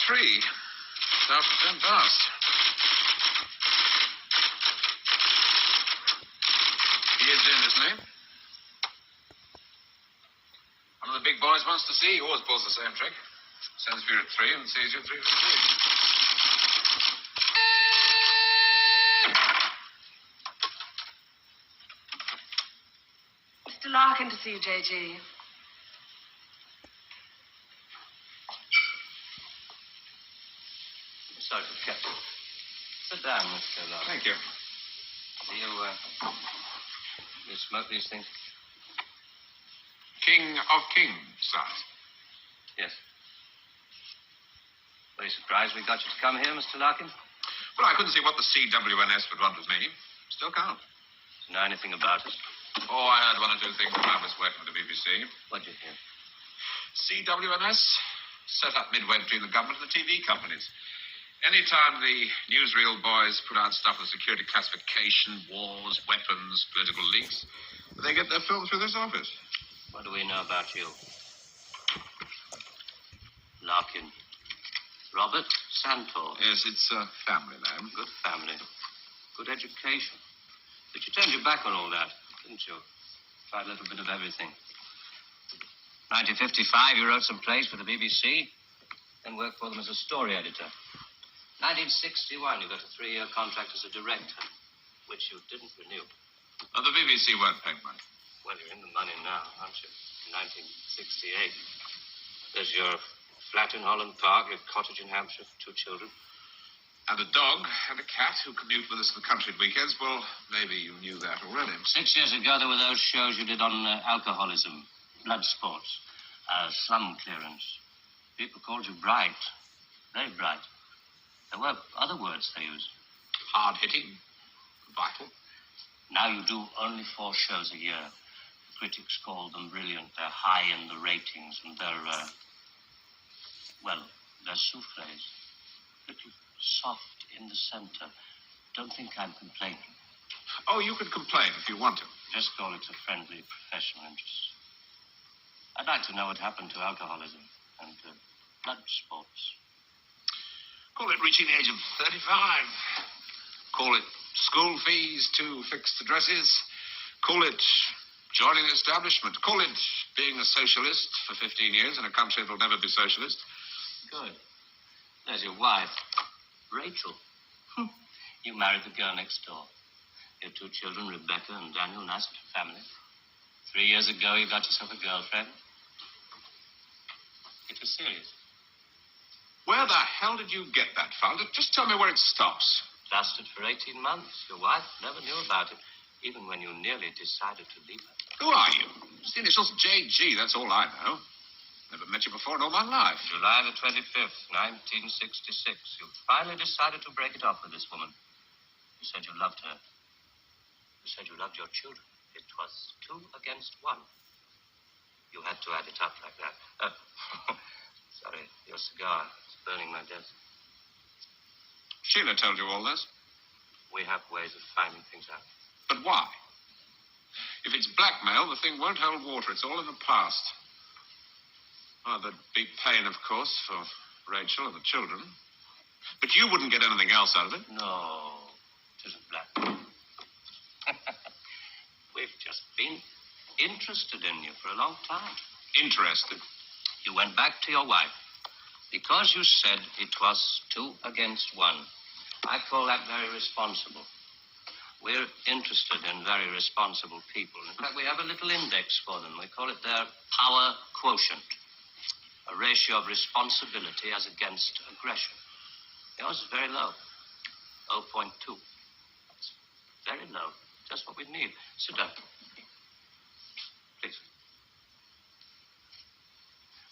3. It's after 10 past. Here's in, isn't he? One of the big boys wants to see you. Always pulls the same trick. Sends for you at 3 and sees you at 3:15. Mr. Larkin to see you, J.G. Sorry for Captain. Sit down, Mr. Larkin. Thank you. Do you smoke these things? King of Kings, size. Yes. Very surprised we got you to come here, Mr. Larkin. Well, I couldn't see what the CWNS would want with me. Still can't. Know anything about it? Oh, I heard one or two things when I was working with the BBC. What'd you hear? CWNS set up midway between the government and the TV companies. Anytime the newsreel boys put out stuff with security classification, wars, weapons, political leaks, they get their film through this office. What do we know about you? Larkin. Robert Santor. Yes, it's a family name. Good family. Good education. But you turned your back on all that, didn't you? Tried a little bit of everything. 1955, you wrote some plays for the BBC, then worked for them as a story editor. 1961, you got a 3-year contract as a director, which you didn't renew. Oh, the BBC won't pay money. Well, you're in the money now, aren't you? In 1968. There's your flat in Holland Park, your cottage in Hampshire for 2 children. And a dog and a cat who commute with us to the country at weekends. Well, maybe you knew that already. 6 years ago, there were those shows you did on alcoholism, blood sports, slum clearance. People called you bright. Very bright. There were other words they used. Hard-hitting. Vital. Now you do only 4 shows a year. The critics call them brilliant. They're high in the ratings, and they're, they're souffles. Little soft in the center. Don't think I'm complaining. Oh, you can complain if you want to. Just call it a friendly professional interest. I'd like to know what happened to alcoholism and blood sports. Call it reaching the age of 35. Call it school fees to fixed addresses. Call it joining the establishment. Call it being a socialist for 15 years in a country that'll never be socialist. Good. There's your wife, Rachel. You married the girl next door. Your 2 children, Rebecca and Daniel, nice little family. 3 years ago, you got yourself a girlfriend. It was serious. Where the hell did you get that found? Just tell me where it stops. Lasted for 18 months. Your wife never knew about it, even when you nearly decided to leave her. Who are you? It's the initials J.G., that's all I know. Never met you before in all my life. July the 25th, 1966. You finally decided to break it off with this woman. You said you loved her. You said you loved your children. It was 2 against 1. You had to add it up like that. Sorry, your cigar. It's burning my desk. Sheila told you all this? We have ways of finding things out. But why? If it's blackmail, the thing won't hold water. It's all in the past. Oh, there'd be pain, of course, for Rachel and the children. But you wouldn't get anything else out of it. No, it isn't blackmail. We've just been interested in you for a long time. Interested? You went back to your wife because you said it was 2 against 1. I call that very responsible. We're interested in very responsible people. In fact, we have a little index for them. We call it their power quotient, a ratio of responsibility as against aggression. Yours is very low, 0.2. That's very low, just what we need. Sit down, please.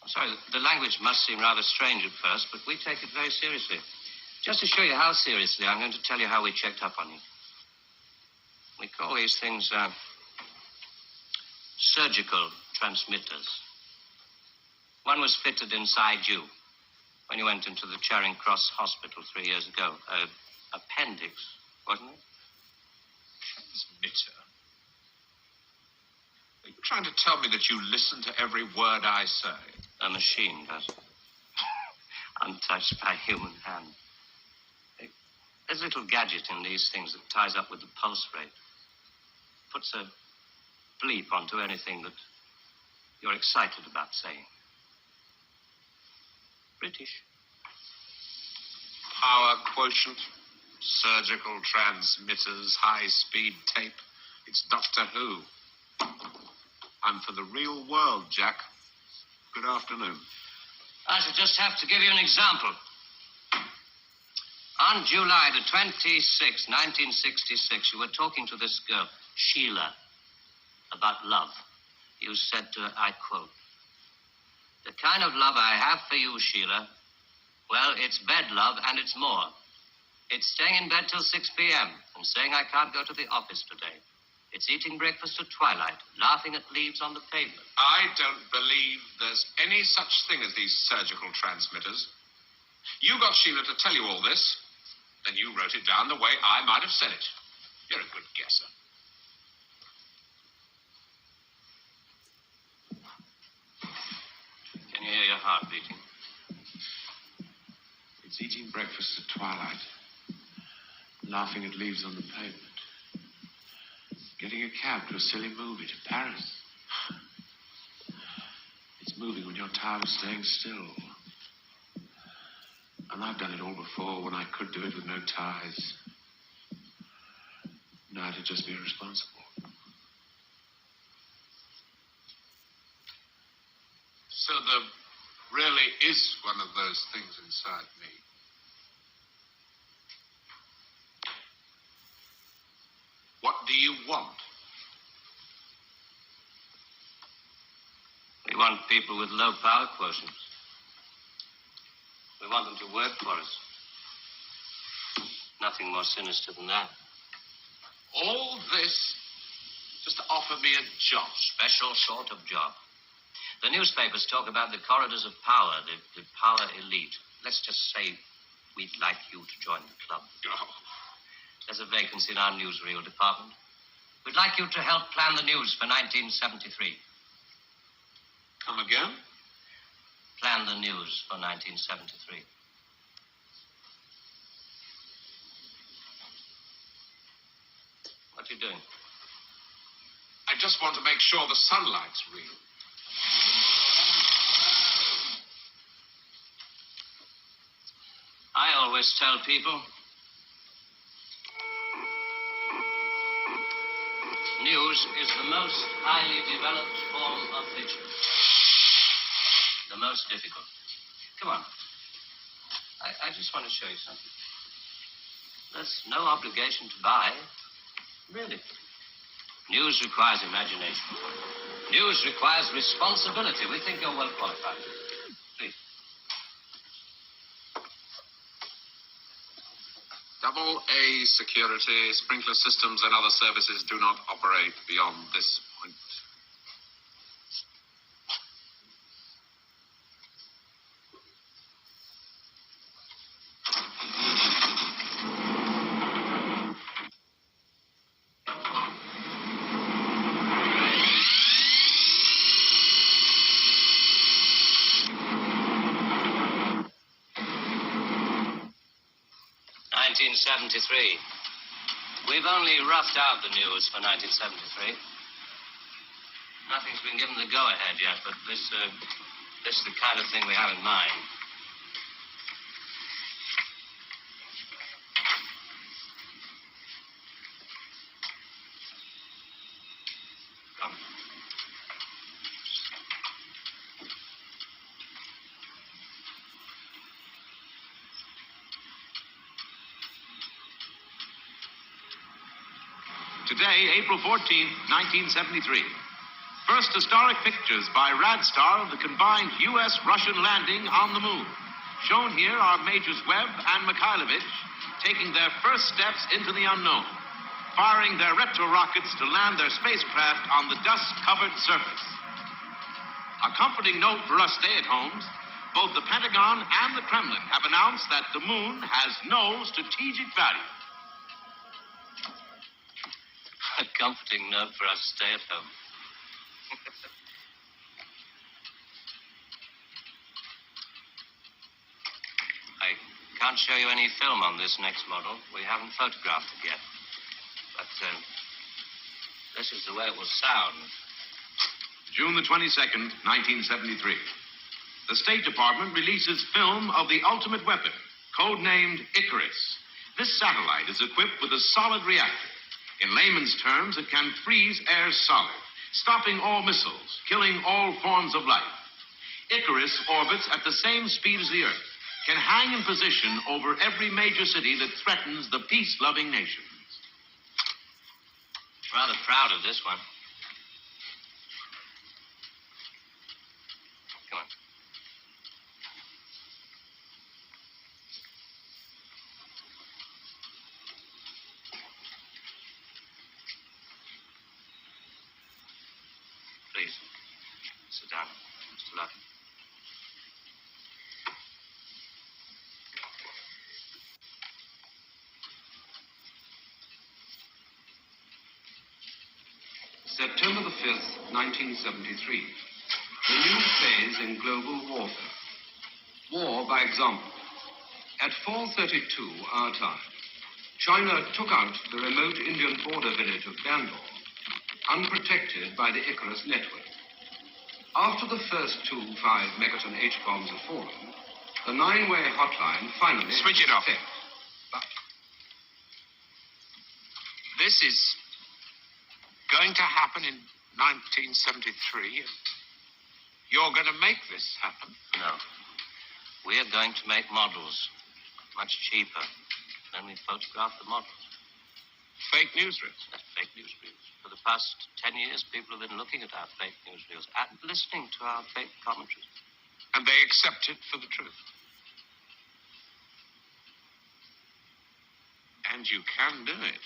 I'm sorry, the language must seem rather strange at first, but we take it very seriously. Just to show you how seriously, I'm going to tell you how we checked up on you. We call these things surgical transmitters. One was fitted inside you when you went into the Charing Cross Hospital 3 years ago. Appendix, wasn't it? Transmitter? Are you trying to tell me that you listen to every word I say? A machine does. untouched by human hand. There's a little gadget in these things that ties up with the pulse rate. Puts a bleep onto anything that you're excited about saying. British. Power quotient, surgical transmitters, high-speed tape. It's Doctor Who. I'm for the real world, Jack. Good afternoon. I shall just have to give you an example. On July the 26th, 1966, you were talking to this girl, Sheila, about love. You said to her, I quote, "The kind of love I have for you, Sheila, well, it's bed love and it's more. It's staying in bed till 6 p.m. and saying I can't go to the office today. It's eating breakfast at twilight, laughing at leaves on the pavement." I don't believe there's any such thing as these surgical transmitters. You got Sheila to tell you all this, then you wrote it down the way I might have said it. You're a good guesser. Can you hear your heart beating? It's eating breakfast at twilight, laughing at leaves on the pavement, getting a cab to a silly movie to Paris. It's moving when you're tired of staying still. And I've done it all before when I could do it with no ties. Now to just be irresponsible. So there really is one of those things inside me. What do you want? We want people with low power quotients. We want them to work for us. Nothing more sinister than that. All this just to offer me a job. Special sort of job. The newspapers talk about the corridors of power, the power elite. Let's just say we'd like you to join the club. Oh. There's a vacancy in our newsreel department. We'd like you to help plan the news for 1973. Come again? Plan the news for 1973. What are you doing? I just want to make sure the sunlight's real. I always tell people, news is the most highly developed form of fiction. The most difficult. Come on. I just want to show you something. There's no obligation to buy. Really. News requires imagination. News requires responsibility. We think you're well qualified. Please. Double A security, sprinkler systems and other services do not operate beyond this point. We've only roughed out the news for 1973. Nothing's been given the go-ahead yet, but this is the kind of thing we have in mind. Come. Today, April 14th, 1973. First historic pictures by Radstar of the combined U.S.-Russian landing on the moon. Shown here are Majors Webb and Mikhailovich taking their first steps into the unknown, firing their retro-rockets to land their spacecraft on the dust-covered surface. A comforting note for us stay-at-homes, both the Pentagon and the Kremlin have announced that the moon has no strategic value. A comforting note for us to stay at home. can't show you any film on this next model. We haven't photographed it yet. But this is the way it will sound. June the 22nd, 1973. The State Department releases film of the ultimate weapon, codenamed Icarus. This satellite is equipped with a solid reactor. In layman's terms, it can freeze air solid, stopping all missiles, killing all forms of life. Icarus orbits at the same speed as the Earth, can hang in position over every major city that threatens the peace-loving nations. Rather proud of this one. Come on. Please, sit down, Mr. Larkin. September the 5th, 1973. The new phase in global warfare. War by example. At 4:32 our time, China took out the remote Indian border village of Bangalore, unprotected by the Icarus network. After the first 2 5-megaton H-bombs had fallen, the 9-way hotline finally... Switch it off. But This is going to happen in 1973. You're going to make this happen. No. We're going to make models much cheaper. Then we photograph the models. Fake newsreels. That's fake newsreels. For the past 10 years, people have been looking at our fake newsreels and listening to our fake commentaries. And they accept it for the truth. And you can do it.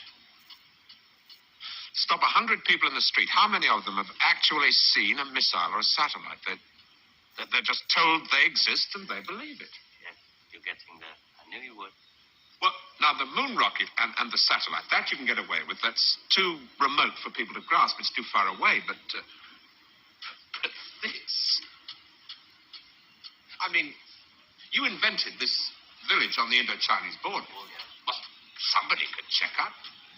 Stop 100 people in the street. How many of them have actually seen a missile or a satellite? They're just told they exist and they believe it. Yeah, you're getting there. I knew you would. Well, now, the moon rocket and the satellite, that you can get away with. That's too remote for people to grasp. It's too far away. But this... I mean, you invented this village on the Indo-Chinese border. Oh, yeah. Well, somebody could check up.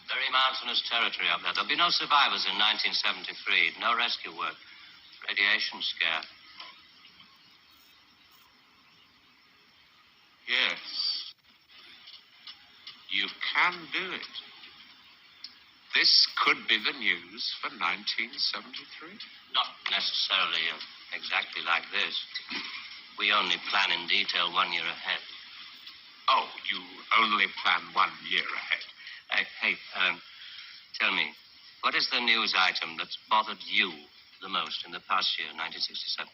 Very mountainous territory up there. There'll be no survivors in 1973. No rescue work. Radiation scare. Yes. You can do it. This could be the news for 1973. Not necessarily exactly like this. We only plan in detail 1 year ahead. Oh, you only plan 1 year ahead. Hey, tell me, what is the news item that's bothered you the most in the past year, 1967?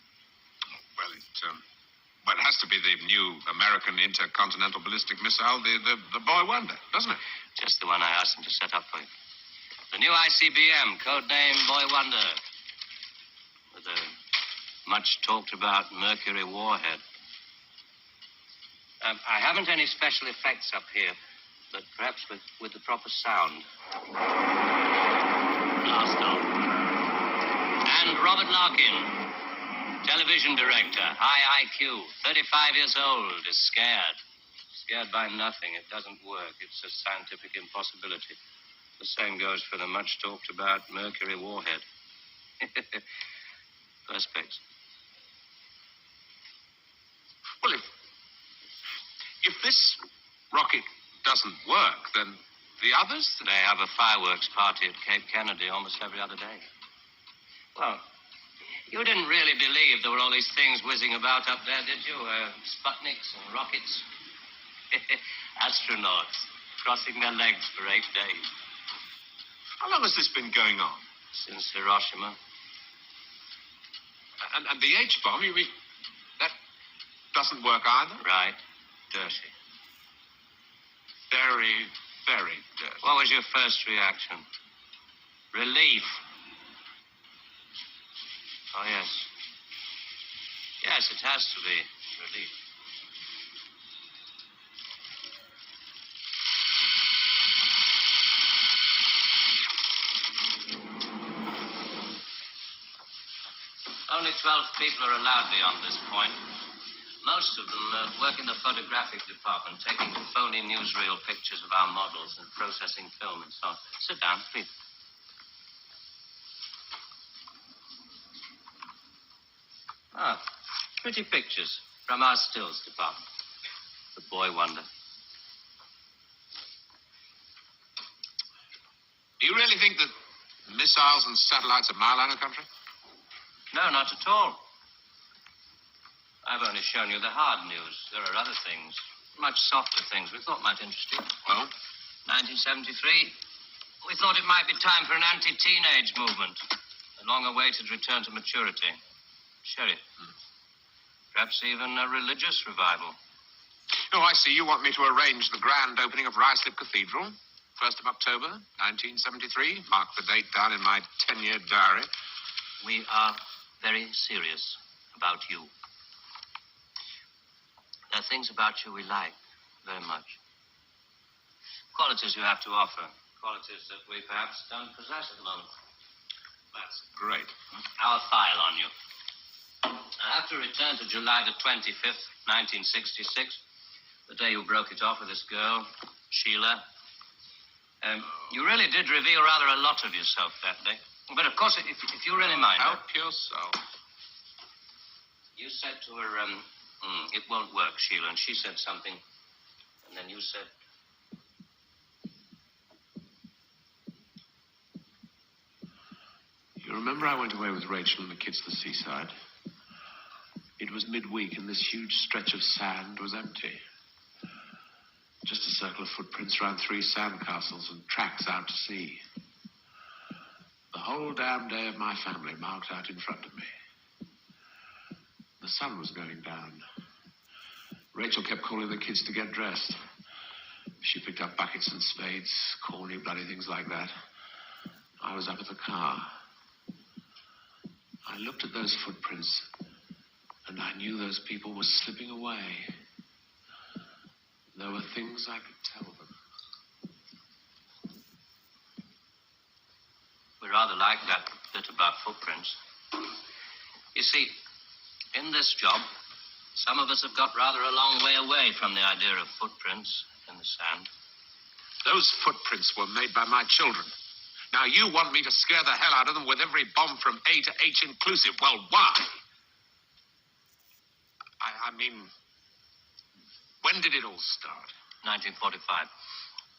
Well, it has to be the new American intercontinental ballistic missile, the Boy Wonder, doesn't it? Just the one I asked him to set up for you. The new ICBM, codename Boy Wonder, with a much-talked-about Mercury warhead. I haven't any special effects up here, but perhaps with the proper sound. Blast off. And Robert Larkin, television director, high IQ, 35 years old, is scared. Scared by nothing. It doesn't work. It's a scientific impossibility. The same goes for the much-talked-about Mercury warhead. Perspex. Well, if this rocket doesn't work, then the others... They have a fireworks party at Cape Kennedy almost every other day. Well, you didn't really believe there were all these things whizzing about up there, did you? Sputniks and rockets. Astronauts crossing their legs for 8 days. How long has this been going on? Since Hiroshima. And the H-bomb, you mean... that doesn't work either? Right. Dirty. Very, very dirty. What was your first reaction? Relief. Oh, yes. Yes, it has to be relief. Only 12 people are allowed beyond this point. Most of them work in the photographic department, taking phony newsreel pictures of our models and processing film and so on. Sit down, please. Ah, pretty pictures from our stills department. The boy wonder. Do you really think that missiles and satellites are mile out of country? No, not at all. I've only shown you the hard news. There are other things, much softer things we thought might interest you. Well? 1973, we thought it might be time for an anti-teenage movement. A long-awaited return to maturity. Sherry. Perhaps even a religious revival. Oh, I see. You want me to arrange the grand opening of Ruislip Cathedral. 1st of October, 1973. Mark the date down in my 10-year diary. We are very serious about you. There are things about you we like very much. Qualities you have to offer. Qualities that we perhaps don't possess at the moment. That's great. Our file on you. I have to return to July the 25th, 1966. The day you broke it off with this girl, Sheila. You really did reveal rather a lot of yourself that day. But of course, if you really mind... Help yourself. You said to her, it won't work, Sheila. And she said something. And then you said... You remember I went away with Rachel and the kids to the seaside? It was midweek and this huge stretch of sand was empty. Just a circle of footprints around 3 sandcastles and tracks out to sea. The whole damn day of my family marked out in front of me. The sun was going down. Rachel kept calling the kids to get dressed. She picked up buckets and spades, corny bloody things like that. I was up at the car. I looked at those footprints, and I knew those people were slipping away. There were things I could tell them. We rather like that bit about footprints. You see, in this job, some of us have got rather a long way away from the idea of footprints in the sand. Those footprints were made by my children. Now, you want me to scare the hell out of them with every bomb from A to H inclusive. Well, why? I mean, when did it all start? 1945.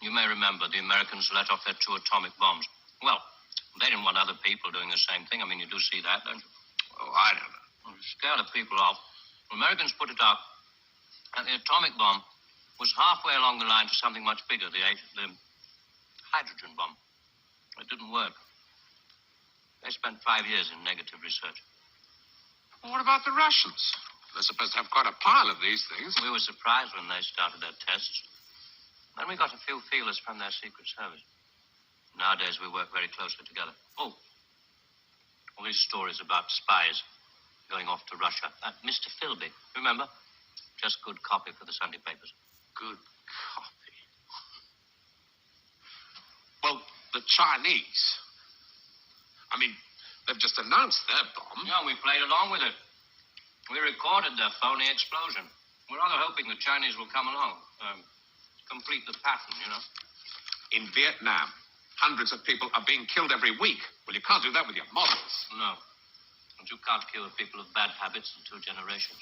You may remember the Americans let off their 2 atomic bombs. Well, they didn't want other people doing the same thing. I mean, you do see that, don't you? Oh, I don't know. Well, to scare the people off, the Americans put it out, and the atomic bomb was halfway along the line to something much bigger, the hydrogen bomb. It didn't work. They spent 5 years in negative research. Well, what about the Russians? They're supposed to have quite a pile of these things. We were surprised when they started their tests. Then we got a few feelers from their Secret Service. Nowadays, we work very closely together. Oh, all these stories about spies going off to Russia. Mr. Philby, remember? Just good copy for the Sunday papers. Good copy. Well, the Chinese. I mean, they've just announced their bomb. Yeah, we played along with it. We recorded their phony explosion. We're rather hoping the Chinese will come along. Complete the pattern, you know. In Vietnam, hundreds of people are being killed every week. Well, you can't do that with your models. No. And you can't kill people of bad habits in 2 generations.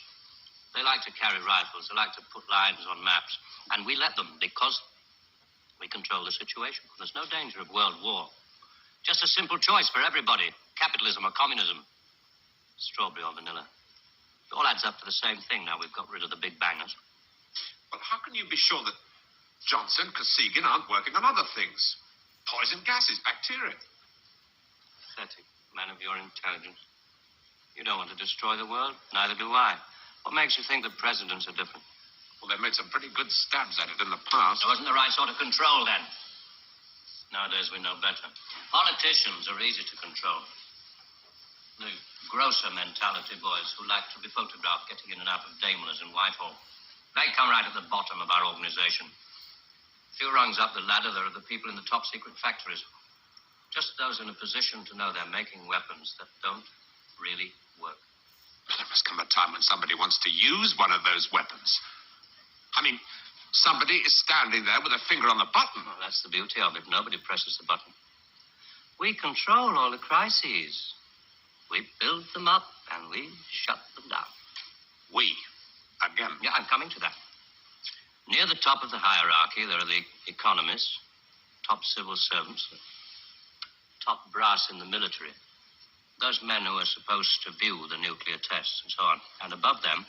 They like to carry rifles. They like to put lines on maps. And we let them because we control the situation. There's no danger of world war. Just a simple choice for everybody. Capitalism or communism. Strawberry or vanilla. It all adds up to the same thing now we've got rid of the big bangers. Well, how can you be sure that Johnson, Kosygin aren't working on other things? Poison gases, bacteria. Pathetic man of your intelligence. You don't want to destroy the world. Neither do I. What makes you think the presidents are different? Well, they've made some pretty good stabs at it in the past. It wasn't the right sort of control then. Nowadays we know better. Politicians are easy to control. The grosser mentality boys who like to be photographed getting in and out of Daimlers in Whitehall. They come right at the bottom of our organization. A few rungs up the ladder, there are the people in the top secret factories. Just those in a position to know they're making weapons that don't really work. But there must come a time when somebody wants to use one of those weapons. I mean, somebody is standing there with a finger on the button. Well, that's the beauty of it. Nobody presses the button. We control all the crises. We build them up and we shut them down. We. Again. Yeah, I'm coming to that. Near the top of the hierarchy, there are the economists, top civil servants, top brass in the military. Those men who are supposed to view the nuclear tests and so on. And above them,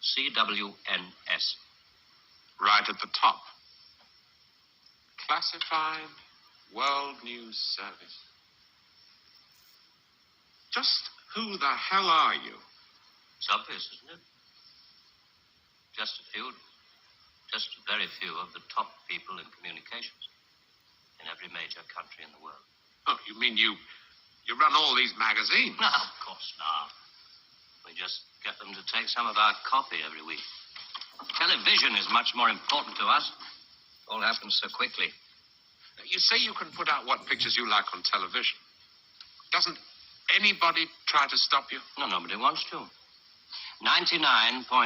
CWNS. Right at the top. Classified World News Service. Just who the hell are you? It's obvious, isn't it? Just a very few of the top people in communications in every major country in the world. Oh, you mean you run all these magazines? No, of course not. We just get them to take some of our copy every week. Television is much more important to us. It all happens so quickly. You say you can put out what pictures you like on television. Doesn't anybody try to stop you? No, nobody wants to. 99.386%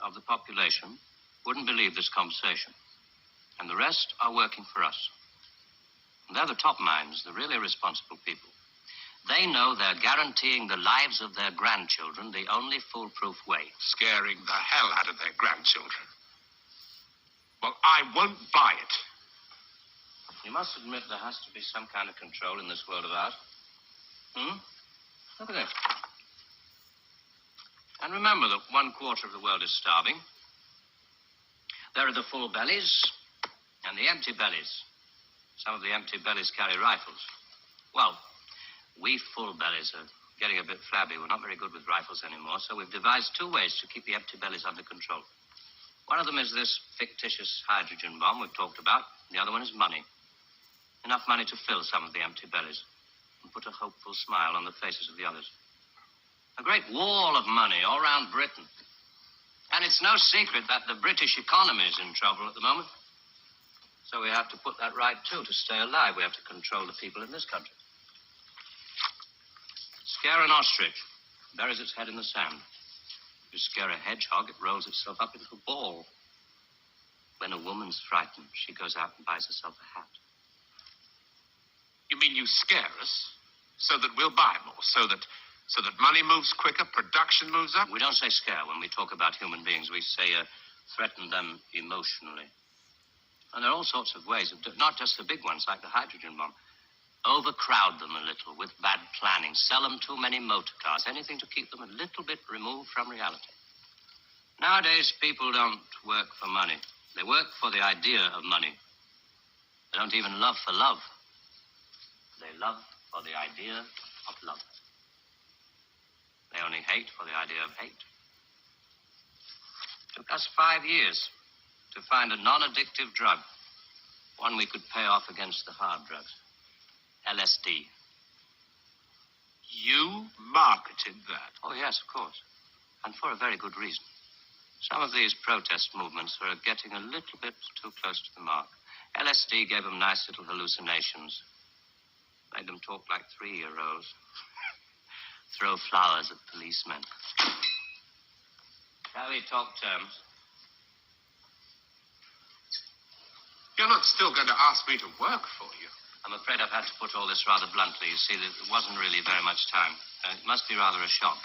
of the population wouldn't believe this conversation. And the rest are working for us. And they're the top minds, the really responsible people. They know they're guaranteeing the lives of their grandchildren the only foolproof way. Scaring the hell out of their grandchildren. Well, I won't buy it. You must admit there has to be some kind of control in this world of ours. Look at this. And remember that 1/4 of the world is starving. There are the full bellies and the empty bellies. Some of the empty bellies carry rifles. Well, we full bellies are getting a bit flabby. We're not very good with rifles anymore, so we've devised 2 ways to keep the empty bellies under control. One of them is this fictitious hydrogen bomb we've talked about. The other one is money. Enough money to fill some of the empty bellies and put a hopeful smile on the faces of the others. A great wall of money all around Britain. And it's no secret that the British economy is in trouble at the moment. So we have to put that right, too, to stay alive. We have to control the people in this country. Scare an ostrich, buries its head in the sand. If you scare a hedgehog, it rolls itself up into a ball. When a woman's frightened, she goes out and buys herself a hat. You mean you scare us so that we'll buy more, so that money moves quicker, production moves up? We don't say scare when we talk about human beings. We say threaten them emotionally. And there are all sorts of ways, not just the big ones like the hydrogen bomb. Overcrowd them a little with bad planning. Sell them too many motor cars. Anything to keep them a little bit removed from reality. Nowadays, people don't work for money. They work for the idea of money. They don't even love for love. They love for the idea of love. They only hate for the idea of hate. It took us 5 years to find a non-addictive drug. One we could pay off against the hard drugs. LSD. You marketed that? Oh, yes, of course. And for a very good reason. Some of these protest movements are getting a little bit too close to the mark. LSD gave them nice little hallucinations. Made them talk like 3-year-olds. Throw flowers at policemen. Shall we talk terms? You're not still going to ask me to work for you? I'm afraid I've had to put all this rather bluntly. You see, there wasn't really very much time. It must be rather a shock.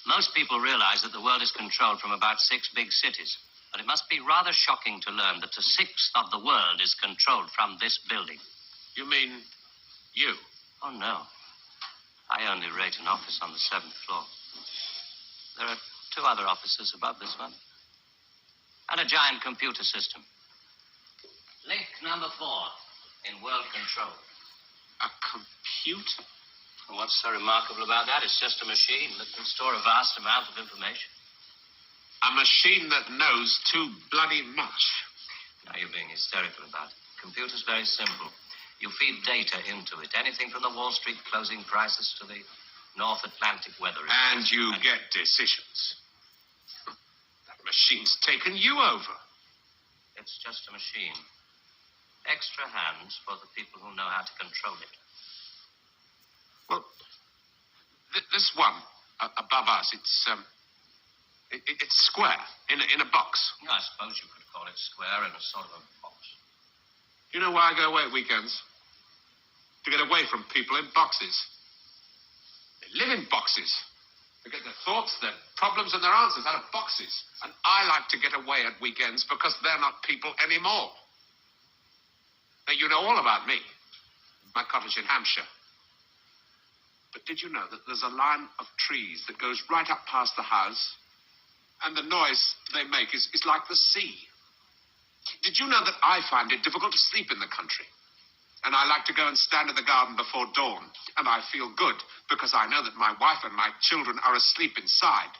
Most people realize that the world is controlled from about 6 big cities. But it must be rather shocking to learn that 1/6 of the world is controlled from this building. You mean you? Oh, no. I only rate an office on the 7th floor. There are 2 other offices above this one. And a giant computer system. Link number 4 in world control. A computer? And what's so remarkable about that? It's just a machine that can store a vast amount of information. A machine that knows too bloody much. Now you're being hysterical about it. The computer's very simple. You feed data into it. Anything from the Wall Street closing prices to the North Atlantic weather. And you get decisions. That machine's taken you over. It's just a machine. Extra hands for the people who know how to control it. Well, This one, above us, it's square, in a box. I suppose you could call it square in a sort of a box. You know why I go away at weekends? To get away from people in boxes. They live in boxes. They get their thoughts, their problems, and their answers out of boxes. And I like to get away at weekends because they're not people anymore. Now, you know all about me. My cottage in Hampshire. But did you know that there's a line of trees that goes right up past the house? And the noise they make is like the sea. Did you know that I find it difficult to sleep in the country? And I like to go and stand in the garden before dawn. And I feel good because I know that my wife and my children are asleep inside.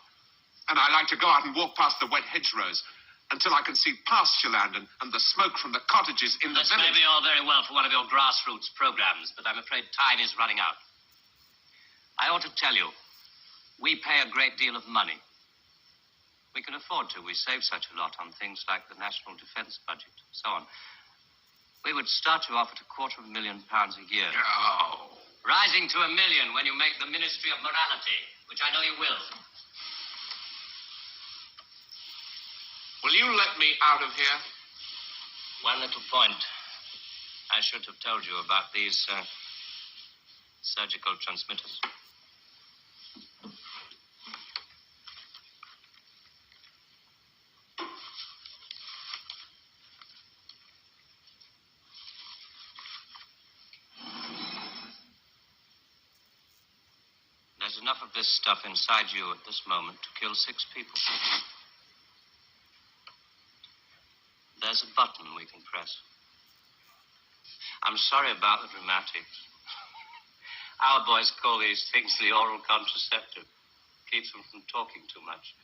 And I like to go out and walk past the wet hedgerows until I can see pasture land and the smoke from the cottages in the This village. may be all very well for one of your grassroots programs, but I'm afraid time is running out. I ought to tell you, we pay a great deal of money. We can afford to. We save such a lot on things like the national defense budget, so on. We would start you off at £250,000 a year. Oh. Rising to £1 million when you make the Ministry of Morality, which I know you will. Will you let me out of here? One little point. I should have told you about these surgical transmitters. There's enough of this stuff inside you at this moment to kill 6 people. There's a button we can press. I'm sorry about the dramatics. Our boys call these things the oral contraceptive. Keeps them from talking too much.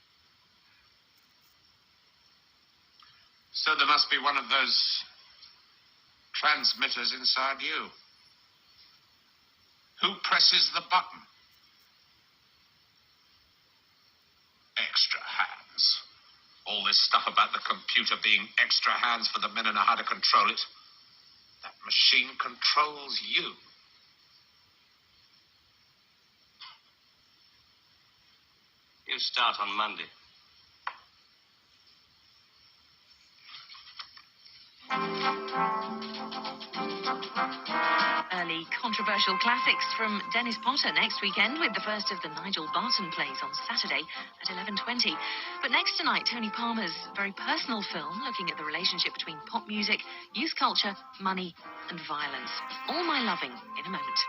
So there must be one of those transmitters inside you. Who presses the button? Extra hands. All this stuff about the computer being extra hands for the men who know how to control it. That machine controls you. You start on Monday. Early controversial classics from Dennis Potter next weekend with the first of the Nigel Barton plays on Saturday at 11:20. But next tonight, Tony Palmer's very personal film looking at the relationship between pop music, youth culture, money and violence. All My Loving in a moment.